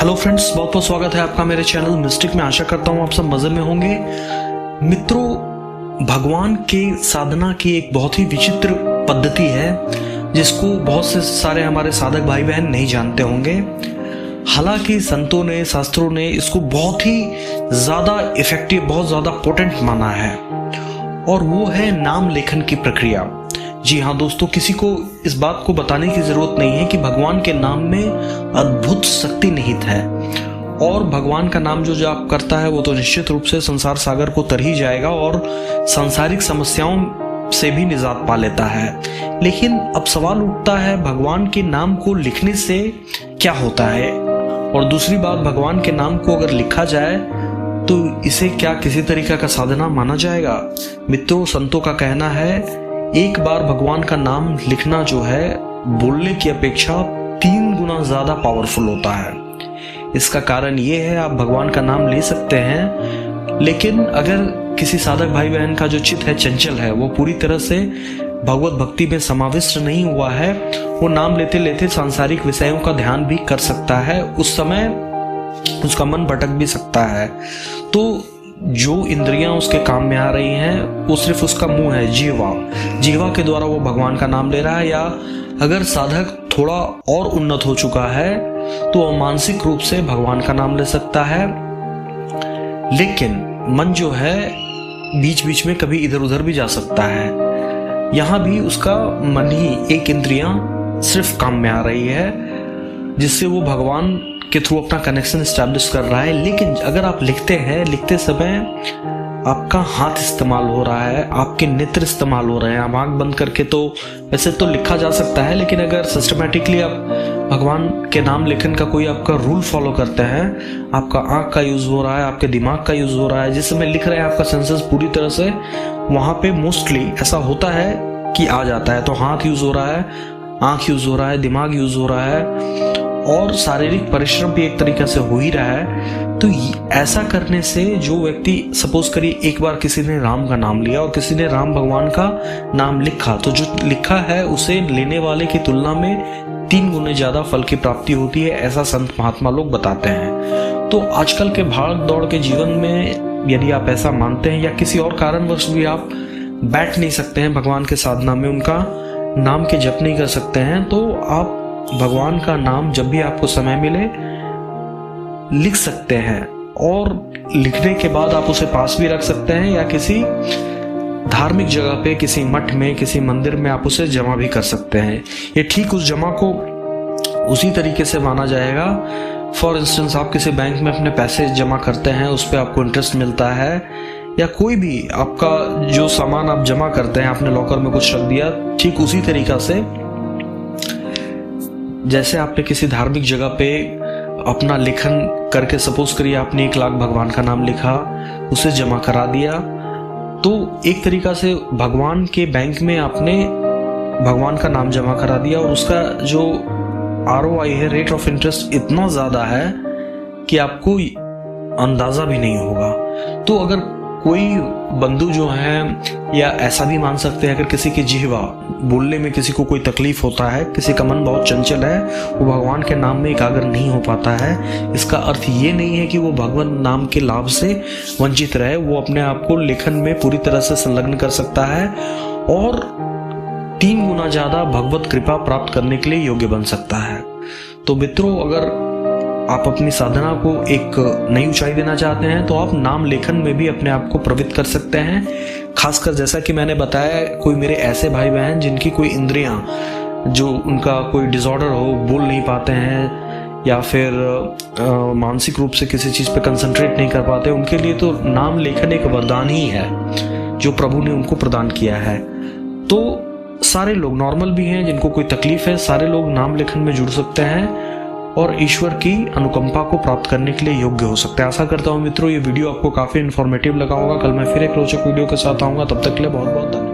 Hello friends, बहुत बहुत स्वागत है आपका मेरे चैनल मिस्टिक में। आशा करता हूँ आप सब मजे में होंगे। मित्रों, भगवान के साधना की एक बहुत ही विचित्र पद्धति है जिसको बहुत से सारे हमारे साधक भाई बहन नहीं जानते होंगे। हालांकि संतों ने, शास्त्रों ने इसको बहुत ही ज्यादा इफेक्टिव, बहुत ज्यादा पोटेंट माना है, और वो है नाम लेखन की प्रक्रिया। जी हाँ दोस्तों, किसी को इस बात को बताने की जरूरत नहीं है कि भगवान के नाम में अद्भुत शक्ति निहित है, और भगवान का नाम जो जाप करता है वो तो निश्चित रूप से संसार सागर को तर ही जाएगा और सांसारिक समस्याओं से भी निजात पा लेता है। लेकिन अब सवाल उठता है, भगवान के नाम को लिखने से क्या होता है, और दूसरी बात, भगवान के नाम को अगर लिखा जाए तो इसे क्या किसी तरीका का साधना माना जाएगा? मित्रों, संतों का कहना है एक बार भगवान का नाम लिखना जो है बोलने की अपेक्षा 3 गुना ज्यादा पावरफुल होता है। इसका कारण ये है, आप भगवान का नाम ले सकते हैं, लेकिन अगर किसी साधक भाई बहन का जो चित्त है, चंचल है, वो पूरी तरह से भगवत भक्ति में समाविष्ट नहीं हुआ है, वो नाम लेते लेते सांसारिक विषयों का ध्यान भी कर सकता है। उस समय उसका मन भटक भी सकता है। तो जो इंद्रियां उसके काम में आ रही हैं वो सिर्फ उसका मुंह है, जीवा के द्वारा वो भगवान का नाम ले रहा है। या अगर साधक थोड़ा और उन्नत हो चुका है तो वो मानसिक रूप से भगवान का नाम ले सकता है, लेकिन मन जो है बीच बीच में कभी इधर उधर भी जा सकता है। यहां भी उसका मन ही, एक इंद्रियां सिर्फ काम में आ रही है, जिससे वो भगवान के थ्रू अपना कनेक्शन एस्टैब्लिश कर रहा है। लेकिन अगर आप लिखते हैं, लिखते समय आपका हाथ इस्तेमाल हो रहा है, आपके नेत्र इस्तेमाल हो रहे हैं। आप आंख बंद करके तो वैसे तो लिखा जा सकता है, लेकिन अगर सिस्टमैटिकली आप भगवान के नाम लेखन का कोई आपका रूल फॉलो करते हैं, आपका आंख का यूज हो रहा है, आपके दिमाग का यूज हो रहा है, जिस समय लिख रहे हैं आपका सेंसेस पूरी तरह से वहां पे मोस्टली ऐसा होता है कि आ जाता है। तो हाथ यूज हो रहा है, आंख यूज हो रहा है, दिमाग यूज हो रहा है, और शारीरिक परिश्रम भी एक तरीके से हो ही रहा है। तो ऐसा करने से जो व्यक्ति, सपोज करिए एक बार किसी ने राम का नाम लिया और किसी ने राम भगवान का नाम लिखा, तो जो लिखा है उसे लेने वाले की तुलना में 3 गुने ज्यादा फल की प्राप्ति होती है, ऐसा संत महात्मा लोग बताते हैं। तो आजकल के भाग दौड़ के जीवन में यदि आप ऐसा मानते हैं, या किसी और कारणवश भी आप बैठ नहीं सकते हैं भगवान के साधना में, उनका नाम के जप नहीं कर सकते हैं, तो आप भगवान का नाम जब भी आपको समय मिले लिख सकते हैं, और लिखने के बाद आप उसे पास भी रख सकते हैं, या किसी धार्मिक जगह पे, किसी मठ में, किसी मंदिर में आप उसे जमा भी कर सकते हैं। ये ठीक उस जमा को उसी तरीके से माना जाएगा। फॉर इंस्टेंस, आप किसी बैंक में अपने पैसे जमा करते हैं, उस पर आपको इंटरेस्ट मिलता है, या कोई भी आपका जो सामान आप जमा करते हैं, आपने लॉकर में कुछ रख दिया, ठीक उसी तरीका से जैसे आपने किसी धार्मिक जगह पे अपना लेखन करके, सपोज करिए आपने 1 लाख भगवान का नाम लिखा, उसे जमा करा दिया, तो एक तरीका से भगवान के बैंक में आपने भगवान का नाम जमा करा दिया, और उसका जो ROI है, रेट ऑफ इंटरेस्ट, इतना ज्यादा है कि आपको अंदाजा भी नहीं होगा। तो अगर कोई बंधु जो है, या ऐसा भी मान सकते हैं, अगर किसी की जिह्वा, बोलने में किसी को कोई तकलीफ होता है, किसी का मन बहुत चंचल है, वो भगवान के नाम में एकाग्र नहीं हो पाता है, इसका अर्थ ये नहीं है कि वो भगवान नाम के लाभ से वंचित रहे। वो अपने आप को लेखन में पूरी तरह से संलग्न कर सकता है, और 3 गुना ज्यादा भगवत कृपा प्राप्त करने के लिए योग्य बन सकता है। तो मित्रों, अगर आप अपनी साधना को एक नई ऊंचाई देना चाहते हैं तो आप नाम लेखन में भी अपने आप को प्रवृत्त कर सकते हैं। खासकर जैसा कि मैंने बताया, कोई मेरे ऐसे भाई बहन जिनकी कोई इंद्रियां, जो उनका कोई डिसऑर्डर हो, बोल नहीं पाते हैं, या फिर मानसिक रूप से किसी चीज पे कंसंट्रेट नहीं कर पाते, उनके लिए तो नाम लेखन एक वरदान ही है जो प्रभु ने उनको प्रदान किया है। तो सारे लोग, नॉर्मल भी हैं जिनको कोई तकलीफ है, सारे लोग नाम लेखन में जुड़ सकते हैं और ईश्वर की अनुकंपा को प्राप्त करने के लिए योग्य हो सकते हैं। आशा करता हूँ मित्रों ये वीडियो आपको काफी इन्फॉर्मेटिव लगा होगा। कल मैं फिर एक रोचक वीडियो के साथ आऊंगा, तब तक के लिए बहुत बहुत धन्यवाद।